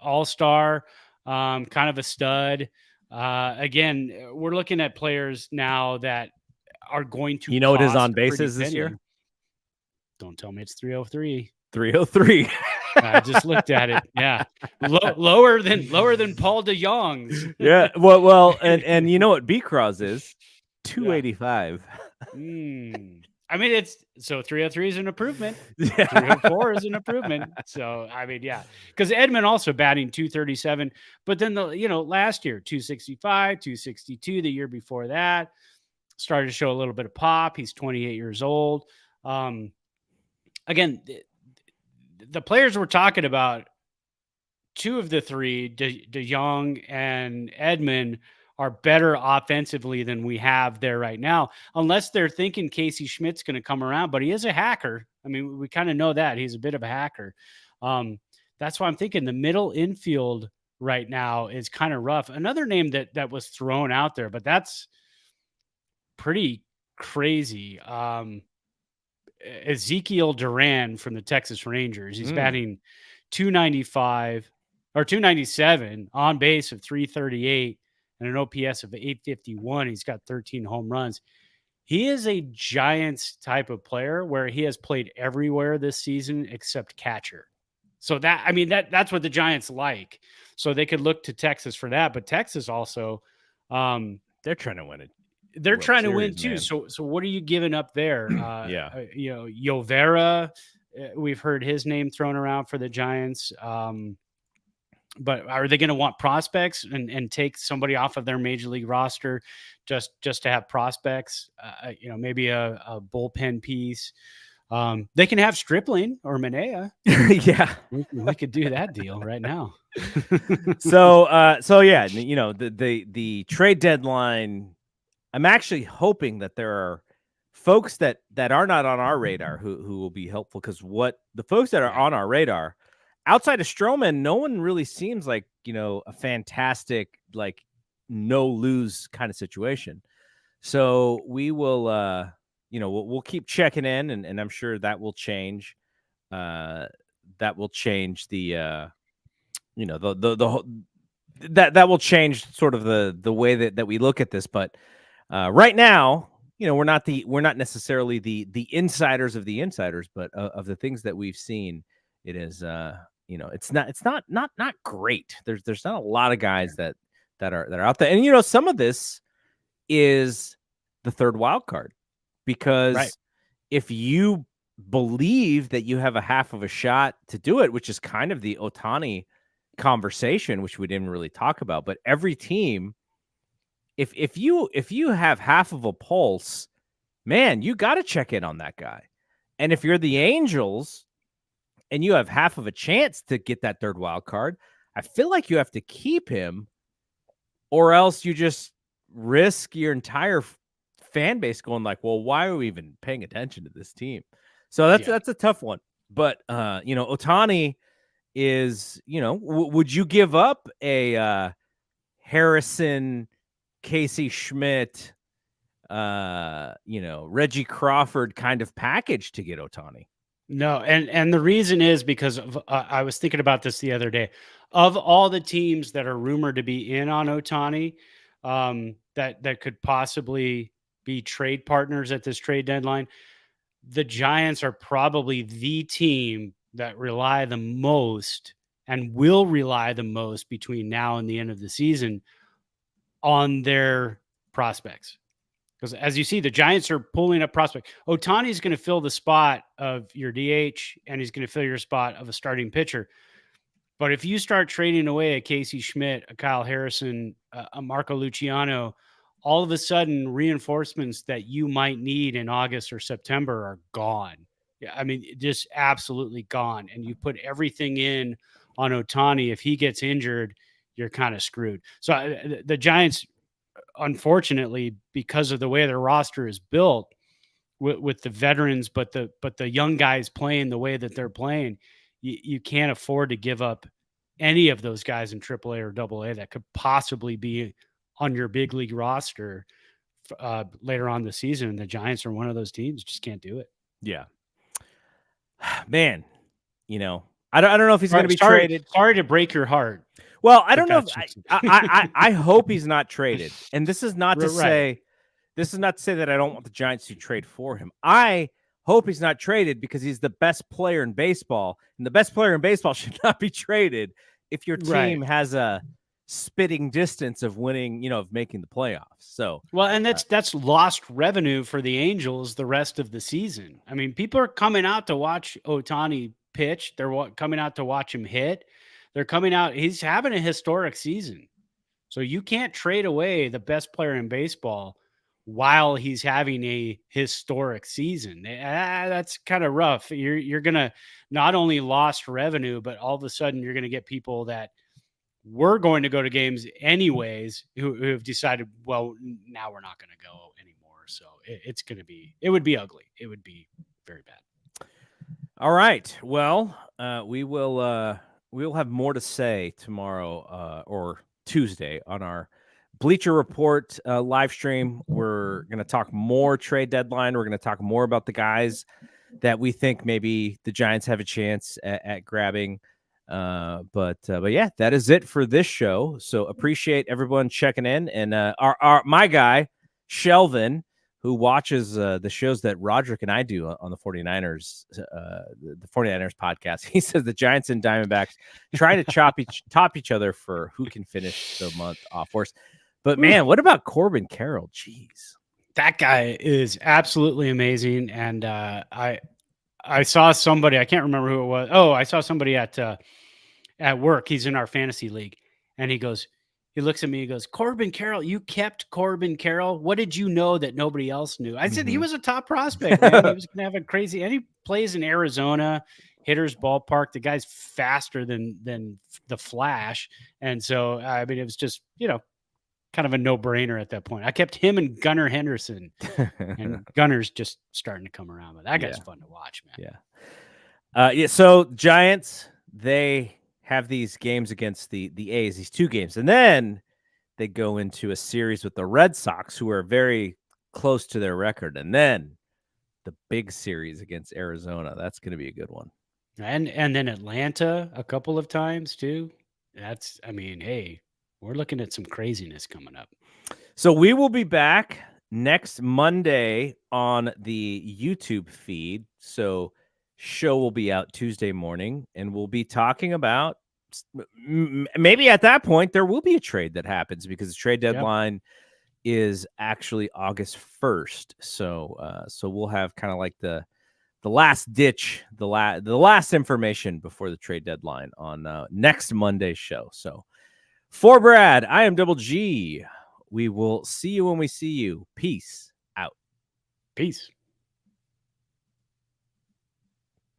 all-star, kind of a stud. Again, we're looking at players now that are going to, what his on bases this year? Don't tell me it's 303. 303. I just looked at it. Yeah, lower than Paul DeJong's. Yeah. Well, and you know what B-Cross is? 285. I mean, it's 303 is an improvement. 304 is an improvement. So I mean, yeah, because Edman also batting 237, but then last year 265, 262. The year before that started to show a little bit of pop. He's 28 years old. Again, the players we're talking about, 2 of the 3, DeJong and Edman, are better offensively than we have there right now, unless they're thinking Casey Schmidt's going to come around, but he is a hacker. I mean, we kind of know that he's a bit of a hacker. That's why I'm thinking the middle infield right now is kind of rough. Another name that was thrown out there, but that's pretty crazy. Ezekiel Duran from the Texas Rangers. He's batting 295, or 297, on base of 338, and an OPS of 851. He's got 13 home runs. He is a Giants type of player where he has played everywhere this season except catcher. So that's what the Giants like. So they could look to Texas for that, but Texas also, they're trying to win it. They're World trying to win Series, too. man. So what are you giving up there? Yeah. Yovera, we've heard his name thrown around for the Giants. But are they going to want prospects and take somebody off of their major league roster just to have prospects? Maybe a bullpen piece. They can have Stripling or Manea. Yeah, we could do that deal right now. so yeah, the trade deadline. I'm actually hoping that there are folks that are not on our radar who will be helpful, because what the folks that are on our radar, outside of Stroman, no one really seems like, a fantastic, like, no lose kind of situation. So we will, we'll keep checking in, and I'm sure that will change. That will change the whole, that will change sort of the way that we look at this. But right now, we're not necessarily the insiders of the insiders, but of the things that we've seen, it is it's not great. There's not a lot of guys that are out there, and some of this is the third wild card, because if you believe that you have a half of a shot to do it, which is kind of the Ohtani conversation, which we didn't really talk about, but every team, if you have half of a pulse, man, you got to check in on that guy. And if you're the Angels and you have half of a chance to get that third wild card, I feel like you have to keep him, or else you just risk your entire fan base going like, well, why are we even paying attention to this team? So that's a tough one. But Ohtani is, would you give up a Harrison, Casey Schmidt, Reggie Crawford kind of package to get Ohtani? No, and the reason is because of, I was thinking about this the other day. Of all the teams that are rumored to be in on Ohtani, that could possibly be trade partners at this trade deadline, the Giants are probably the team that rely the most and will rely the most between now and the end of the season on their prospects. Because as you see, the Giants are pulling up prospects. Ohtani is going to fill the spot of your DH, and he's going to fill your spot of a starting pitcher. But if you start trading away a Casey Schmidt, a Kyle Harrison, a Marco Luciano, all of a sudden reinforcements that you might need in August or September are gone. Yeah, I mean, just absolutely gone. And you put everything in on Ohtani. If he gets injured, you're kind of screwed. So the Giants, unfortunately, because of the way their roster is built with the veterans, but the young guys playing the way that they're playing, you can't afford to give up any of those guys in AAA or AA that could possibly be on your big league roster later on the season. And the Giants are one of those teams. Just can't do it. Yeah, man. I don't know if he's going to be traded. Sorry to break your heart. Well, I don't know. I hope he's not traded. And this is not to say, that I don't want the Giants to trade for him. I hope he's not traded because he's the best player in baseball, and the best player in baseball should not be traded if your team has a spitting distance of winning, of making the playoffs. So, well, and that's lost revenue for the Angels the rest of the season. I mean, people are coming out to watch Ohtani pitch. They're coming out to watch him hit. They're coming out. He's having a historic season. So you can't trade away the best player in baseball while he's having a historic season. That's kind of rough. You're going to not only lost revenue, but all of a sudden you're going to get people that were going to go to games anyways who have decided, well, now we're not going to go anymore. So it would be ugly. It would be very bad. All right. Well, we will have more to say tomorrow or Tuesday on our Bleacher Report live stream. We're going to talk more trade deadline. We're going to talk more about the guys that we think maybe the Giants have a chance at grabbing. But yeah, that is it for this show. So appreciate everyone checking in, and my guy Shelvin, who watches the shows that Roderick and I do on the 49ers, the 49ers podcast. He says the Giants and Diamondbacks trying to top each other for who can finish the month off worst. But man, what about Corbin Carroll? Jeez, that guy is absolutely amazing. And I saw somebody, I can't remember who it was. Oh, I saw somebody at work. He's in our fantasy league, and he looks at me, he goes, Corbin Carroll, you kept Corbin Carroll. What did you know that nobody else knew? I said, he was a top prospect, man. He was going to have a crazy, and he plays in Arizona, Hitters Ballpark. The guy's faster than the Flash. And so, I mean, it was just, kind of a no-brainer at that point. I kept him and Gunnar Henderson, and Gunnar's just starting to come around. But that guy's fun to watch, man. Yeah. So Giants, they have these games against the A's, these 2 games, and then they go into a series with the Red Sox, who are very close to their record, and then the big series against Arizona. That's going to be a good one. And then Atlanta a couple of times too. Hey, we're looking at some craziness coming up. So we will be back next Monday on the YouTube feed. So show will be out Tuesday morning, and we'll be talking about maybe at that point there will be a trade that happens, because the trade deadline is actually August 1st. So we'll have kind of like the last ditch, the last information before the trade deadline on next Monday's show. So for Brad, I am Double G. We will see you when we see you. Peace out. Peace.